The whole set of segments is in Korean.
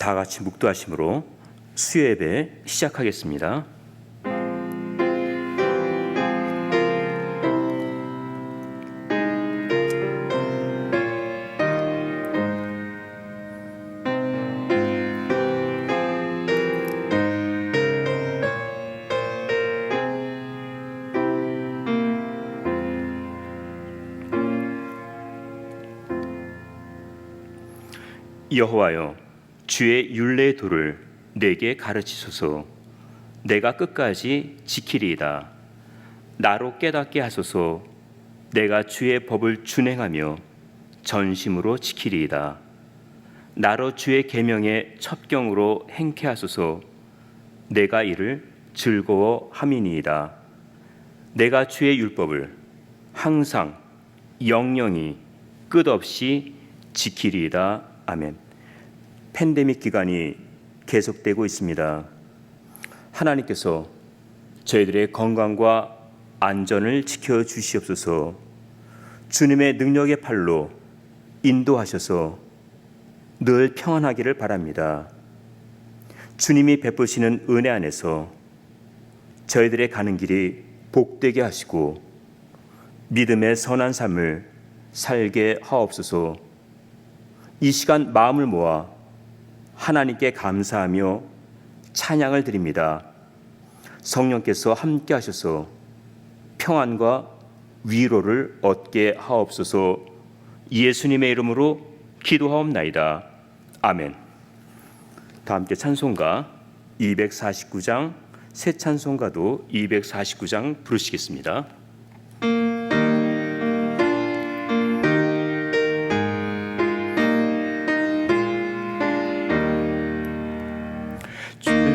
다 같이 묵도하심으로 수요 예배 시작하겠습니다. 여호와여, 주의 율례의 도를 내게 가르치소서. 내가 끝까지 지키리이다. 나로 깨닫게 하소서. 내가 주의 법을 준행하며 전심으로 지키리이다. 나로 주의 계명의 첩경으로 행케 하소서. 내가 이를 즐거워함이니이다. 내가 주의 율법을 항상 영영이 끝없이 지키리이다. 아멘. 팬데믹 기간이 계속되고 있습니다. 하나님께서 저희들의 건강과 안전을 지켜주시옵소서. 주님의 능력의 팔로 인도하셔서 늘 평안하기를 바랍니다. 주님이 베푸시는 은혜 안에서 저희들의 가는 길이 복되게 하시고 믿음의 선한 삶을 살게 하옵소서. 이 시간 마음을 모아 하나님께 감사하며 찬양을 드립니다. 성령께서 함께 하셔서 평안과 위로를 얻게 하옵소서. 예수님의 이름으로 기도하옵나이다. 아멘. 다 함께 찬송가 249장, 새 찬송가도 249장 부르시겠습니다.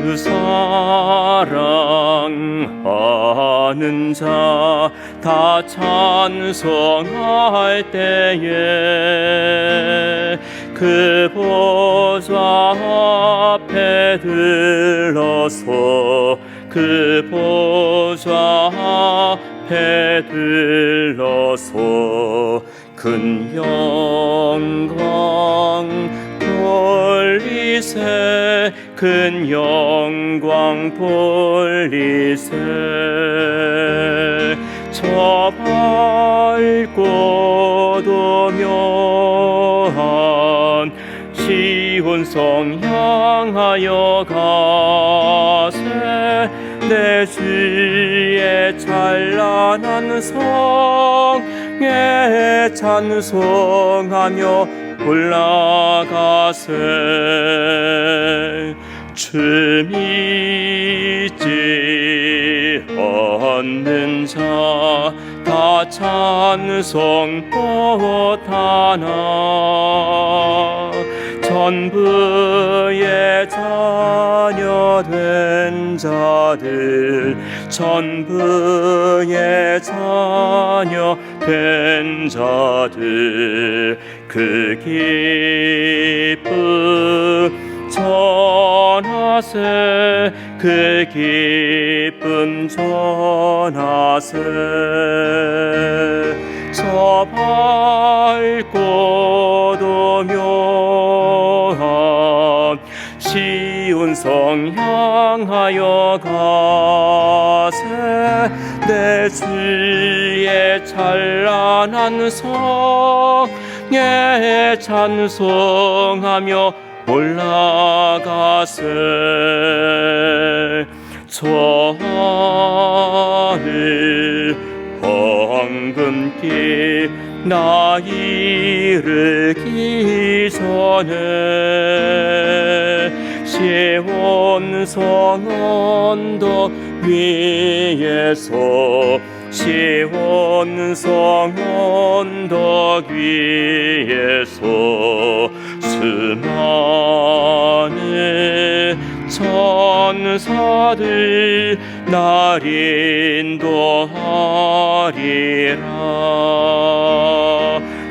주 사랑하는 자 다 찬송할 때에 그 보좌 앞에 들러서 그 보좌 앞에 들러서 큰 영광 돌리세 큰 영광 돌리세 저 밝고 도묘한 시온성 향하여 가세 내 주의 찬란한 성에 찬송하며 올라가세 주 믿지 않는 자 다 찬송 못하나 전부의 자녀 된 자들 전부의 자녀 된 자들 그 기쁨 전하세 그 기쁨 전하세 저 밝고 도묘한 시온성 향하여 가세 내 주의 찬란한 성에 찬송하며 올라가세 저 하늘 황금길 나 이르기 전에 시온성 언덕 위에서 시온성 언덕 위에서 수많은 천사들 날 인도하리라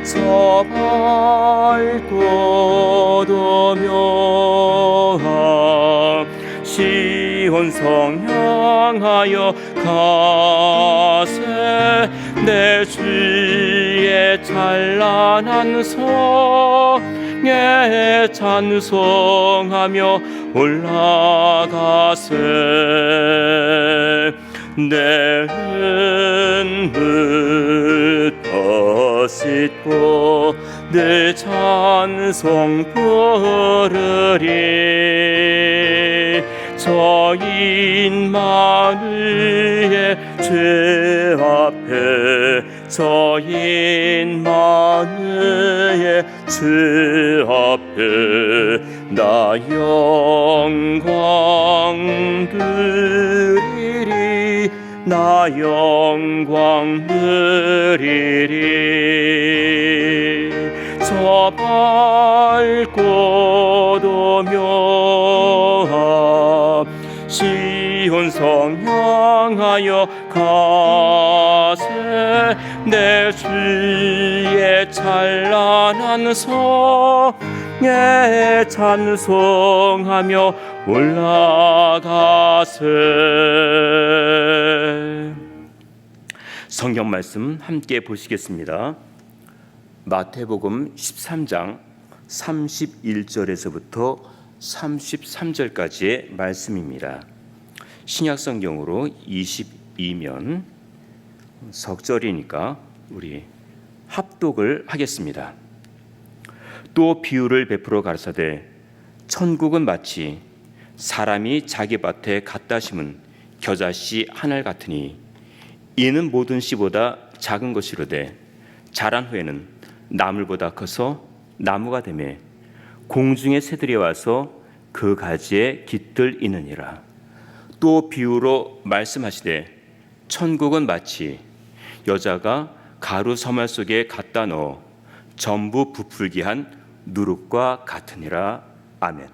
저 밝고 도묘한 시온성 향하여 가세 내 주의 주의 찬란한 성에 찬송하며 올라가세. 내 눈부터 씻고 늘 찬송 부르리. 저인 마누의 죄 앞에, 저인 마누의 죄 앞에 나 영광 드리리, 나 영광 드리리. 저 밝고 도며 시온성 향하여 가세. 내 주의 찬란한 성에 찬송하며 올라가세. 성경 말씀 함께 보시겠습니다. 마태복음 13장 31절에서부터 33절까지의 말씀입니다. 신약성경으로 22면 석절이니까 우리 합독을 하겠습니다. 또 비유를 베풀어 가르치되 천국은 마치 사람이 자기 밭에 갖다 심은 겨자씨 하늘 같으니 이는 모든 씨보다 작은 것이로되 자란 후에는 나물보다 커서 나무가 되매 공중의 새들이 와서 그 가지에 깃들이느니라. 또 비유로 말씀하시되 천국은 마치 여자가 가루 서말 속에 갖다 넣어 전부 부풀게 한 누룩과 같으니라. 아멘.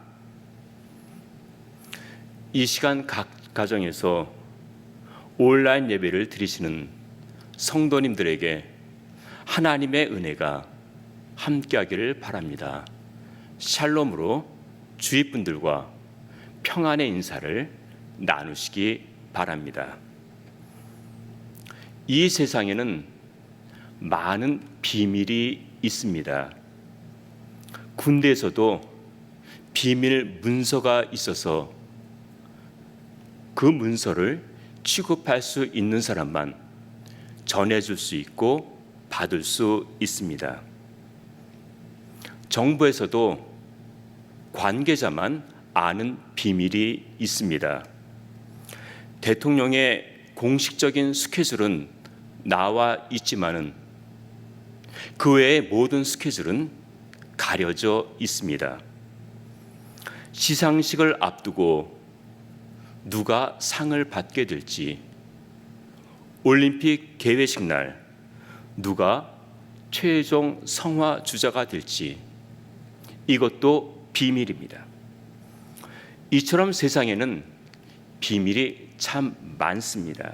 이 시간 각 가정에서 온라인 예배를 드리시는 성도님들에게 하나님의 은혜가 함께하기를 바랍니다. 샬롬으로 주위 분들과 평안의 인사를 나누시기 바랍니다. 이 세상에는 많은 비밀이 있습니다. 군대에서도 비밀 문서가 있어서 그 문서를 취급할 수 있는 사람만 전해줄 수 있고 받을 수 있습니다. 정부에서도 관계자만 아는 비밀이 있습니다. 대통령의 공식적인 스케줄은 나와 있지만은 그 외의 모든 스케줄은 가려져 있습니다. 시상식을 앞두고 누가 상을 받게 될지, 올림픽 개회식 날 누가 최종 성화 주자가 될지, 이것도 비밀입니다. 이처럼 세상에는 비밀이 참 많습니다.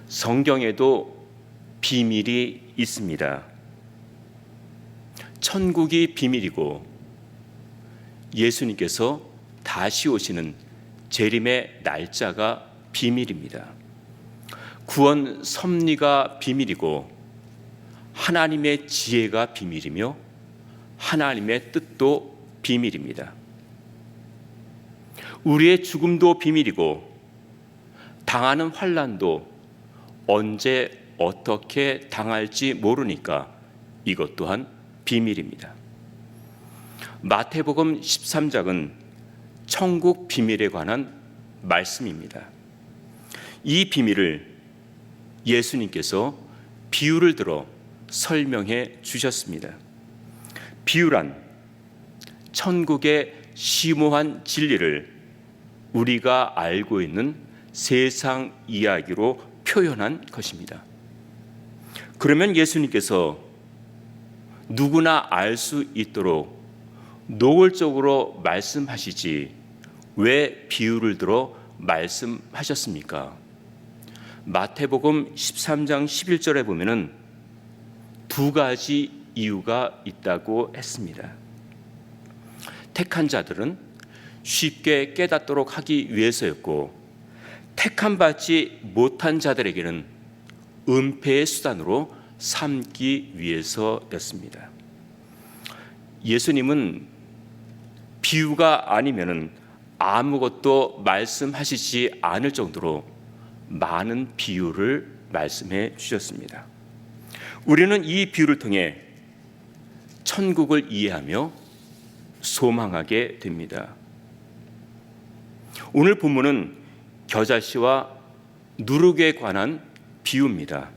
성경에도 비밀이 있습니다. 천국이 비밀이고 예수님께서 다시 오시는 재림의 날짜가 비밀입니다. 구원 섭리가 비밀이고 하나님의 지혜가 비밀이며 하나님의 뜻도 비밀입니다. 우리의 죽음도 비밀이고 당하는 환난도 언제 어떻게 당할지 모르니까 이것 또한 비밀입니다. 마태복음 13장은 천국 비밀에 관한 말씀입니다. 이 비밀을 예수님께서 비유를 들어 설명해 주셨습니다. 비유란 천국의 심오한 진리를 우리가 알고 있는 세상 이야기로 표현한 것입니다. 그러면 예수님께서 누구나 알 수 있도록 노골적으로 말씀하시지 왜 비유를 들어 말씀하셨습니까? 마태복음 13장 11절에 보면은 두 가지 이유가 있다고 했습니다. 택한 자들은 쉽게 깨닫도록 하기 위해서였고, 택함 받지 못한 자들에게는 은폐의 수단으로 삼기 위해서였습니다. 예수님은 비유가 아니면은 아무것도 말씀하시지 않을 정도로 많은 비유를 말씀해 주셨습니다. 우리는 이 비유를 통해 천국을 이해하며 소망하게 됩니다. 오늘 본문은 겨자씨와 누룩에 관한 비유입니다.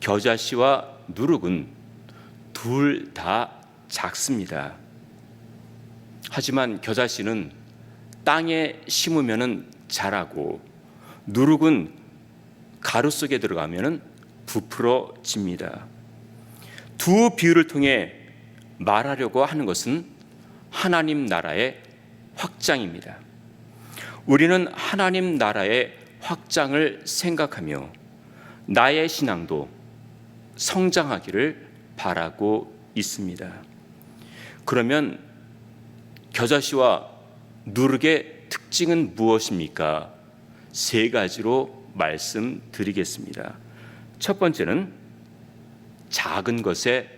겨자씨와 누룩은 둘 다 작습니다. 하지만 겨자씨는 땅에 심으면 자라고 누룩은 가루 속에 들어가면 부풀어집니다. 두 비유를 통해 말하려고 하는 것은 하나님 나라의 확장입니다. 우리는 하나님 나라의 확장을 생각하며 나의 신앙도 성장하기를 바라고 있습니다. 그러면 겨자씨와 누룩의 특징은 무엇입니까? 세 가지로 말씀드리겠습니다. 첫 번째는 작은 것의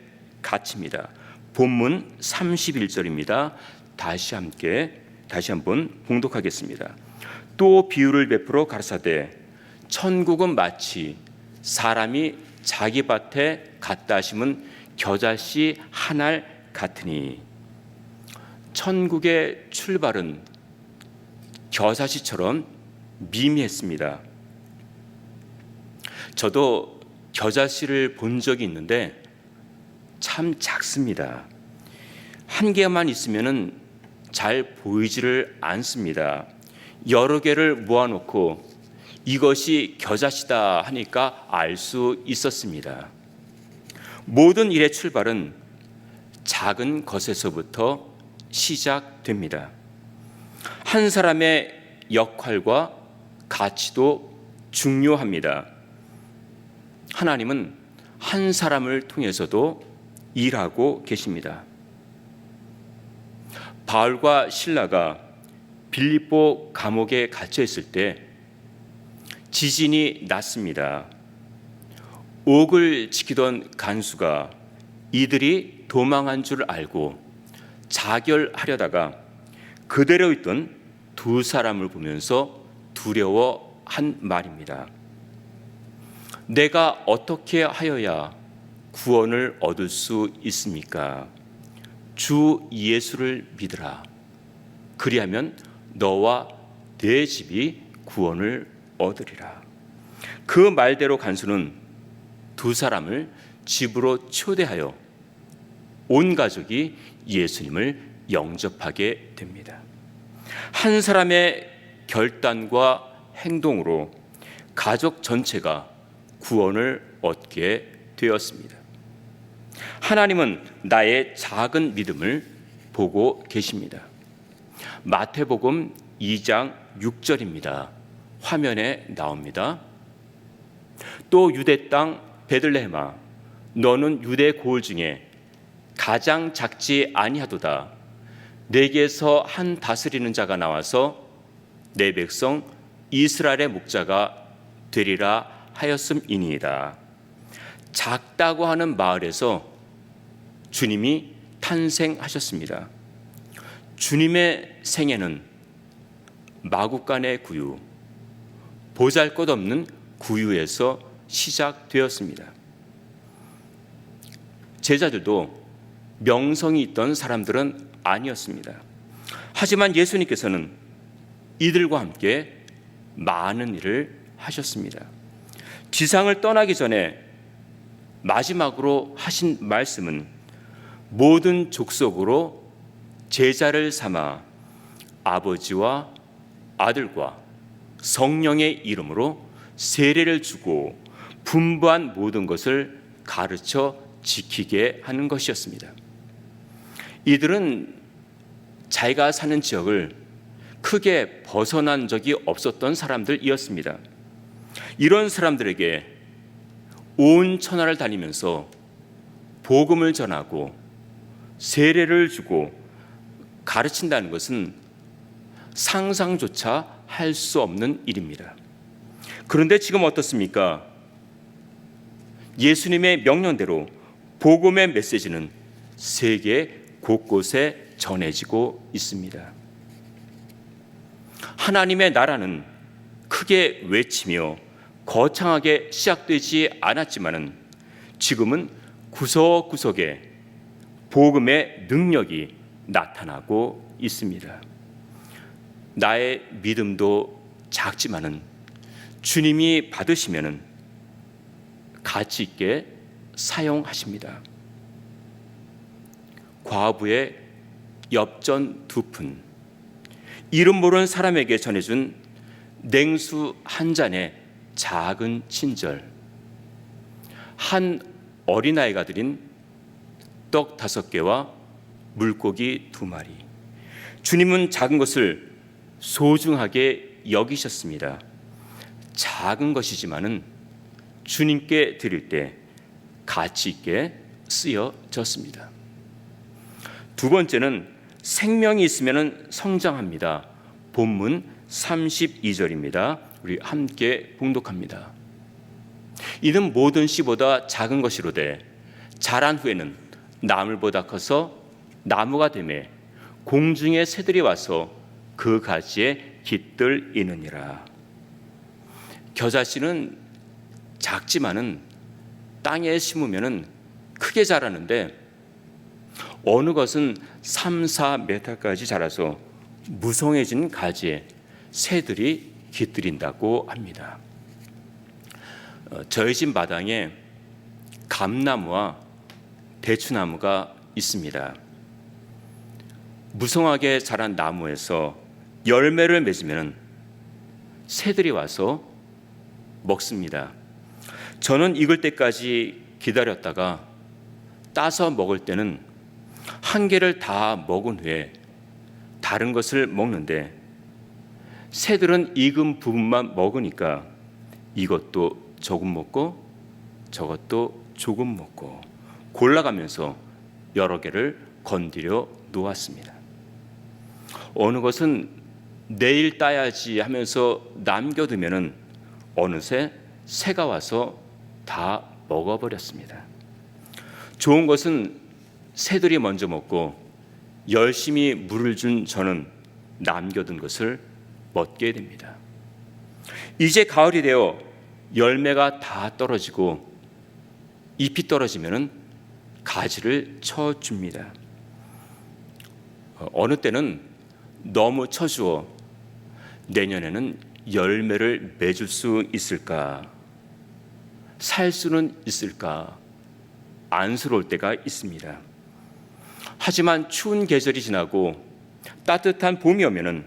가치입니다. 본문 31절입니다. 다시 한번 봉독하겠습니다. 또 비유를 베풀어 가르사대 천국은 마치 사람이 자기 밭에 갖다 심은 겨자씨 한 알 같으니. 천국의 출발은 겨자씨처럼 미미했습니다. 저도 겨자씨를 본 적이 있는데 참 작습니다. 한 개만 있으면 잘 보이지를 않습니다. 여러 개를 모아놓고 이것이 겨자씨다 하니까 알 수 있었습니다. 모든 일의 출발은 작은 것에서부터 시작됩니다. 한 사람의 역할과 가치도 중요합니다. 하나님은 한 사람을 통해서도 일하고 계십니다. 바울과 실라가 빌립보 감옥에 갇혀 있을 때 지진이 났습니다. 옥을 지키던 간수가 이들이 도망한 줄 알고 자결하려다가 그대로 있던 두 사람을 보면서 두려워한 말입니다. 내가 어떻게 하여야 구원을 얻을 수 있습니까? 주 예수를 믿으라. 그리하면 너와 내 집이 구원을 얻으리라. 그 말대로 간수는 두 사람을 집으로 초대하여 온 가족이 예수님을 영접하게 됩니다. 한 사람의 결단과 행동으로 가족 전체가 구원을 얻게 되었습니다. 하나님은 나의 작은 믿음을 보고 계십니다. 마태복음 2장 6절입니다. 화면에 나옵니다. 또 유대 땅 베들레헴아 너는 유대 고을 중에 가장 작지 아니하도다. 내게서 한 다스리는 자가 나와서 내 백성 이스라엘의 목자가 되리라 하였음이니이다. 작다고 하는 마을에서 주님이 탄생하셨습니다. 주님의 생애는 마구간의 구유, 보잘것없는 구유에서 시작되었습니다. 제자들도 명성이 있던 사람들은 아니었습니다. 하지만 예수님께서는 이들과 함께 많은 일을 하셨습니다. 지상을 떠나기 전에 마지막으로 하신 말씀은 모든 족속으로 제자를 삼아 아버지와 아들과 성령의 이름으로 세례를 주고 분부한 모든 것을 가르쳐 지키게 하는 것이었습니다. 이들은 자기가 사는 지역을 크게 벗어난 적이 없었던 사람들이었습니다. 이런 사람들에게 온 천하를 다니면서 복음을 전하고 세례를 주고 가르친다는 것은 상상조차 할 수 없는 일입니다. 그런데 지금 어떻습니까? 예수님의 명령대로 복음의 메시지는 세계 곳곳에 전해지고 있습니다. 하나님의 나라는 크게 외치며 거창하게 시작되지 않았지만은 지금은 구석구석에 복음의 능력이 나타나고 있습니다. 나의 믿음도 작지만은 주님이 받으시면은 가치 있게 사용하십니다. 과부의 엽전 2푼, 이름 모르는 사람에게 전해준 냉수 한 잔의 작은 친절, 한 어린아이가 드린 떡 5개와 물고기 2마리. 주님은 작은 것을 소중하게 여기셨습니다. 작은 것이지만은 주님께 드릴 때 가치 있게 쓰여졌습니다. 두 번째는 생명이 있으면 성장합니다. 본문 32절입니다. 우리 함께 봉독합니다. 이는 모든 씨보다 작은 것이로되 자란 후에는 나물보다 커서 나무가 되매 공중의 새들이 와서 그 가지에 깃들이느니라. 겨자씨는 작지만은 땅에 심으면은 크게 자라는데 어느 것은 3, 4m까지 자라서 무성해진 가지에 새들이 깃들인다고 합니다. 저희 집 마당에 감나무와 대추나무가 있습니다. 무성하게 자란 나무에서 열매를 맺으면 새들이 와서 먹습니다. 저는 익을 때까지 기다렸다가 따서 먹을 때는 한 개를 다 먹은 후에 다른 것을 먹는데 새들은 익은 부분만 먹으니까 이것도 조금 먹고 저것도 조금 먹고 골라가면서 여러 개를 건드려 놓았습니다. 어느 것은 내일 따야지 하면서 남겨두면은 어느새 새가 와서 다 먹어버렸습니다. 좋은 것은 새들이 먼저 먹고 열심히 물을 준 저는 남겨둔 것을 먹게 됩니다. 이제 가을이 되어 열매가 다 떨어지고 잎이 떨어지면은 가지를 쳐줍니다. 어느 때는 너무 쳐주어 내년에는 열매를 맺을 수 있을까? 살 수는 있을까? 안쓰러울 때가 있습니다. 하지만 추운 계절이 지나고 따뜻한 봄이 오면은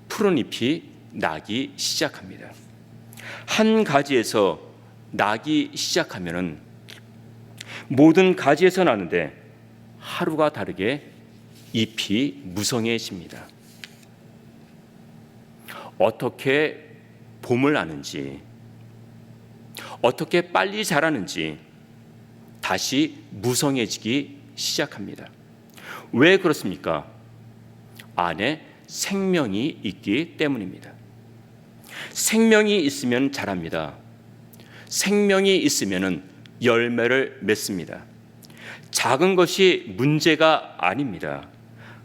푸른 잎이 나기 시작합니다. 한 가지에서 나기 시작하면은 모든 가지에서 나는데 하루가 다르게 잎이 무성해집니다. 어떻게 봄을 아는지, 어떻게 빨리 자라는지 다시 무성해지기 시작합니다. 왜 그렇습니까? 안에 생명이 있기 때문입니다. 생명이 있으면 자랍니다. 생명이 있으면 열매를 맺습니다. 작은 것이 문제가 아닙니다.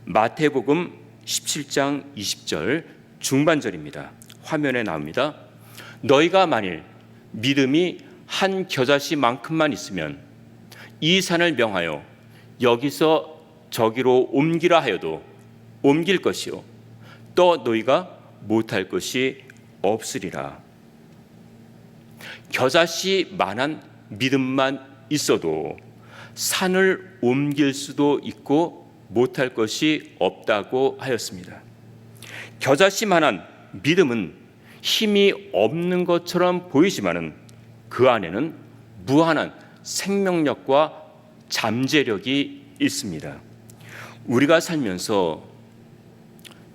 마태복음 17장 20절 중반절입니다. 화면에 나옵니다. 너희가 만일 믿음이 한 겨자씨만큼만 있으면 이 산을 명하여 여기서 저기로 옮기라 하여도 옮길 것이요 또 너희가 못할 것이 없으리라. 겨자씨만한 믿음만 있어도 산을 옮길 수도 있고 못할 것이 없다고 하였습니다. 겨자씨만한 믿음은 힘이 없는 것처럼 보이지만은 그 안에는 무한한 생명력과 잠재력이 있습니다. 우리가 살면서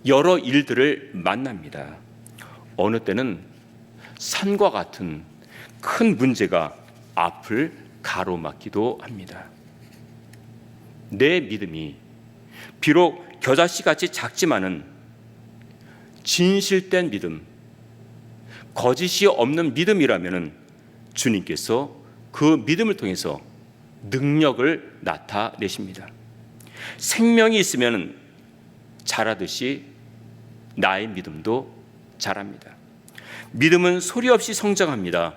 여러 일들을 만납니다. 어느 때는 산과 같은 큰 문제가 앞을 가로막기도 합니다. 내 믿음이 비록 겨자씨같이 작지만은 진실된 믿음, 거짓이 없는 믿음이라면은 주님께서 그 믿음을 통해서 능력을 나타내십니다. 생명이 있으면 자라듯이 나의 믿음도 자랍니다. 믿음은 소리 없이 성장합니다.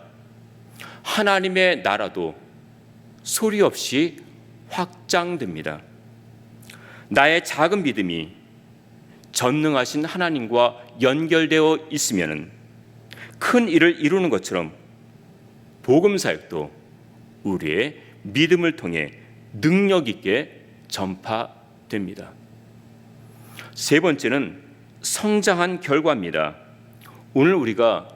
하나님의 나라도 소리 없이 확장됩니다. 나의 작은 믿음이 전능하신 하나님과 연결되어 있으면 큰 일을 이루는 것처럼 복음 사역도 우리의 믿음을 통해 능력 있게 전파됩니다. 세 번째는 성장한 결과입니다. 오늘 우리가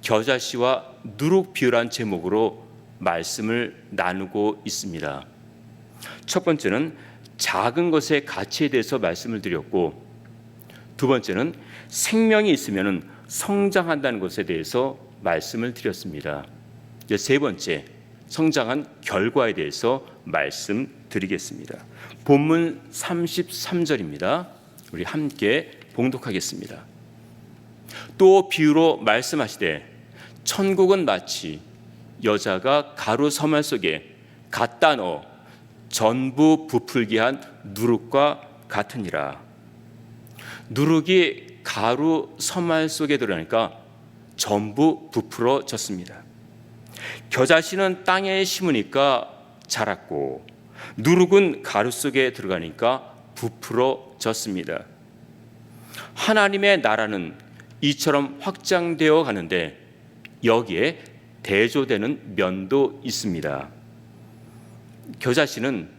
겨자씨와 누룩 비유란 제목으로 말씀을 나누고 있습니다. 첫 번째는 작은 것의 가치에 대해서 말씀을 드렸고, 두 번째는 생명이 있으면 성장한다는 것에 대해서 말씀을 드렸습니다. 이제 세 번째, 성장한 결과에 대해서 말씀드리겠습니다. 본문 33절입니다. 우리 함께 봉독하겠습니다. 또 비유로 말씀하시되 천국은 마치 여자가 가루 서말 속에 갖다 넣어 전부 부풀게 한 누룩과 같으니라. 누룩이 가루 서말 속에 들어가니까 전부 부풀어졌습니다. 겨자씨는 땅에 심으니까 자랐고 누룩은 가루 속에 들어가니까 부풀어졌습니다. 하나님의 나라는 이처럼 확장되어 가는데 여기에 대조되는 면도 있습니다. 겨자씨는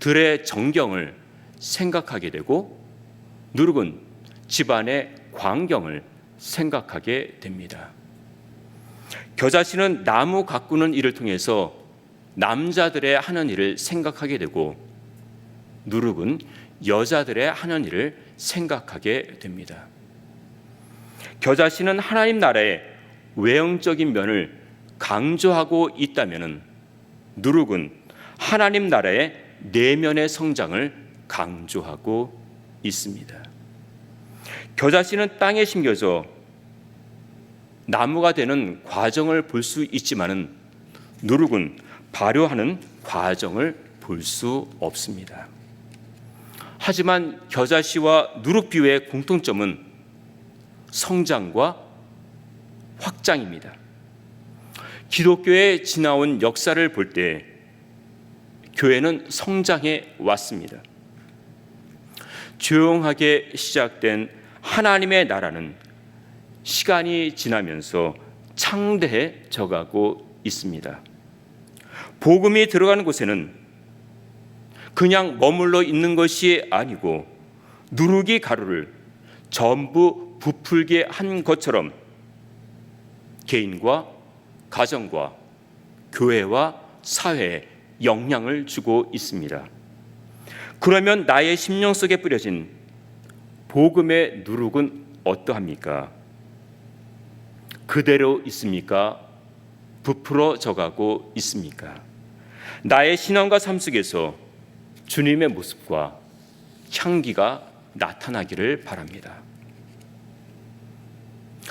들의 정경을 생각하게 되고 누룩은 집안의 광경을 생각하게 됩니다. 겨자씨는 나무 가꾸는 일을 통해서 남자들의 하는 일을 생각하게 되고 누룩은 여자들의 하는 일을 생각하게 됩니다. 겨자씨는 하나님 나라의 외형적인 면을 강조하고 있다면 누룩은 하나님 나라의 내면의 성장을 강조하고 있습니다. 겨자씨는 땅에 심겨져 나무가 되는 과정을 볼 수 있지만은 누룩은 발효하는 과정을 볼 수 없습니다. 하지만 겨자씨와 누룩 비유의 공통점은 성장과 확장입니다. 기독교에 지나온 역사를 볼 때 교회는 성장해 왔습니다. 조용하게 시작된 하나님의 나라는 시간이 지나면서 창대해져 가고 있습니다. 복음이 들어가는 곳에는 그냥 머물러 있는 것이 아니고 누룩이 가루를 전부 부풀게 한 것처럼 개인과 가정과 교회와 사회에 영향을 주고 있습니다. 그러면 나의 심령 속에 뿌려진 복음의 누룩은 어떠합니까? 그대로 있습니까? 부풀어져 가고 있습니까? 나의 신앙과 삶 속에서 주님의 모습과 향기가 나타나기를 바랍니다.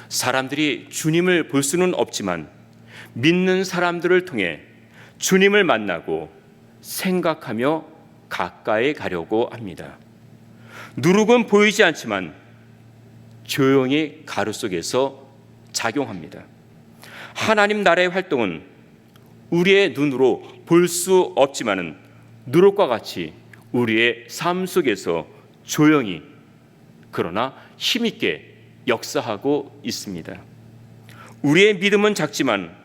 사람들이 주님을 볼 수는 없지만 믿는 사람들을 통해 주님을 만나고 생각하며 가까이 가려고 합니다. 누룩은 보이지 않지만 조용히 가루 속에서 작용합니다. 하나님 나라의 활동은 우리의 눈으로 볼 수 없지만은 누룩과 같이 우리의 삶 속에서 조용히 그러나 힘있게 역사하고 있습니다. 우리의 믿음은 작지만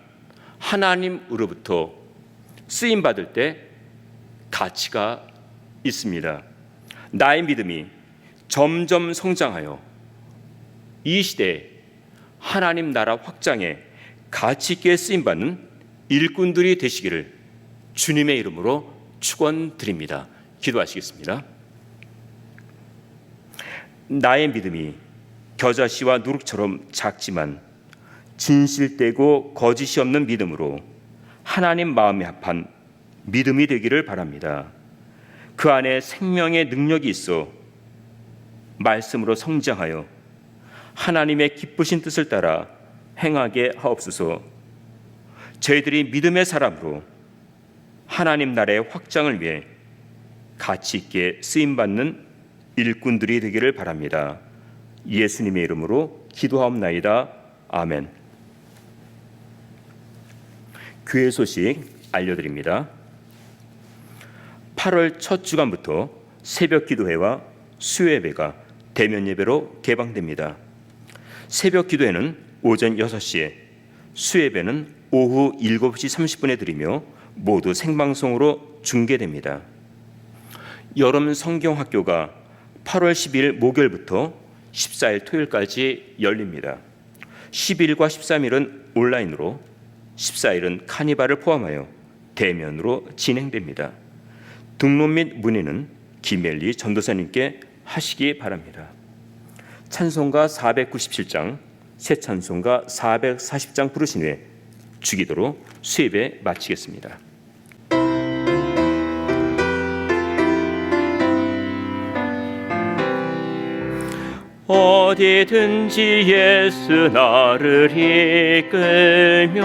하나님으로부터 쓰임 받을 때 가치가 있습니다. 나의 믿음이 점점 성장하여 이 시대에 하나님 나라 확장에 가치 있게 쓰임 받는 일꾼들이 되시기를 주님의 이름으로 축원드립니다. 기도하시겠습니다. 나의 믿음이 겨자씨와 누룩처럼 작지만 진실되고 거짓이 없는 믿음으로 하나님 마음에 합한 믿음이 되기를 바랍니다. 그 안에 생명의 능력이 있어 말씀으로 성장하여 하나님의 기쁘신 뜻을 따라 행하게 하옵소서. 저희들이 믿음의 사람으로 하나님 나라의 확장을 위해 가치 있게 쓰임받는 일꾼들이 되기를 바랍니다. 예수님의 이름으로 기도하옵나이다. 아멘. 교회 소식 알려드립니다. 8월 첫 주간부터 새벽 기도회와 수요예배가 대면 예배로 개방됩니다. 새벽 기도회는 오전 6시에, 수요예배는 오후 7시 30분에 드리며 모두 생방송으로 중계됩니다. 여름 성경학교가 8월 10일 목요일부터 14일 토요일까지 열립니다. 10일과 13일은 온라인으로, 14일은 카니발을 포함하여 대면으로 진행됩니다. 등록 및 문의는 김엘리 전도사님께 하시기 바랍니다. 찬송가 497장, 새 찬송가 440장 부르신 후에 주기도로 수예배 마치겠습니다. 어디든지 예수 나를 이끌면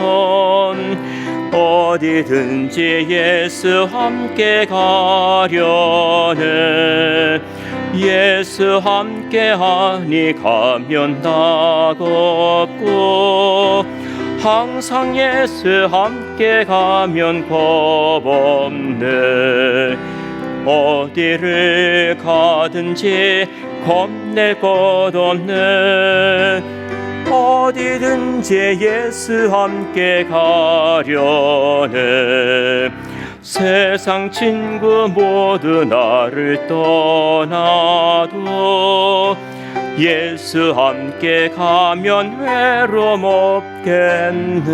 어디든지 예수 함께 가려네. 예수 함께하니 가면 낙없고 항상 예수 함께 가면 겁없네. 어디를 가든지 겁낼 것 없네. 어디든지 예수 함께 가려네. 세상 친구 모두 나를 떠나도 예수 함께 가면 외로움 없겠네.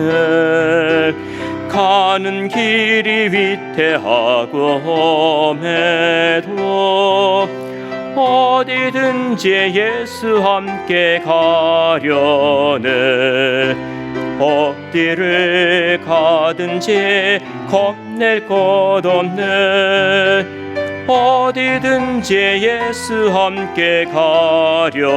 가는 길이 위태하고 험해도 어디든지 예수 함께 가려네. 어디를 가든지 겁낼 것 없네. 어디든지 예수 함께 가려네.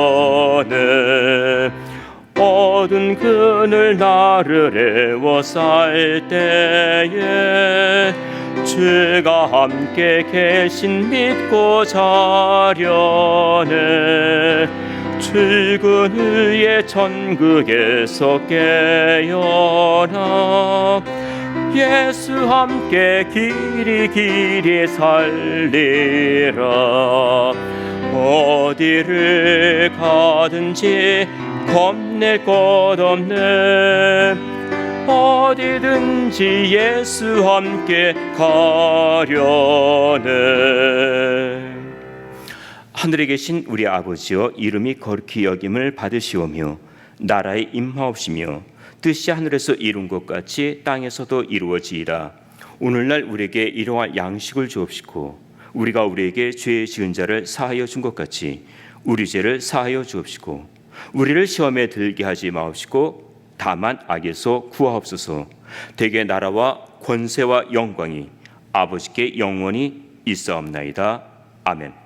어두운 그늘 나를 애워쌀 때에 주가 함께 계신 믿고 자려네. 출근 후에 천국에서 깨어나 예수 함께 길이 살리라. 어디를 가든지 겁낼 것 없네. 어디든지 예수 함께 가려네. 하늘에 계신 우리 아버지여, 이름이 거룩히 여김을 받으시오며 나라의 임하옵시며 뜻이 하늘에서 이룬 것 같이 땅에서도 이루어지이다. 오늘날 우리에게 일용할 양식을 주옵시고 우리가 우리에게 죄 지은 자를 사하여 준 것 같이 우리 죄를 사하여 주옵시고 우리를 시험에 들게 하지 마옵시고 다만 악에서 구하옵소서. 대개 나라와 권세와 영광이 아버지께 영원히 있사옵나이다. 아멘.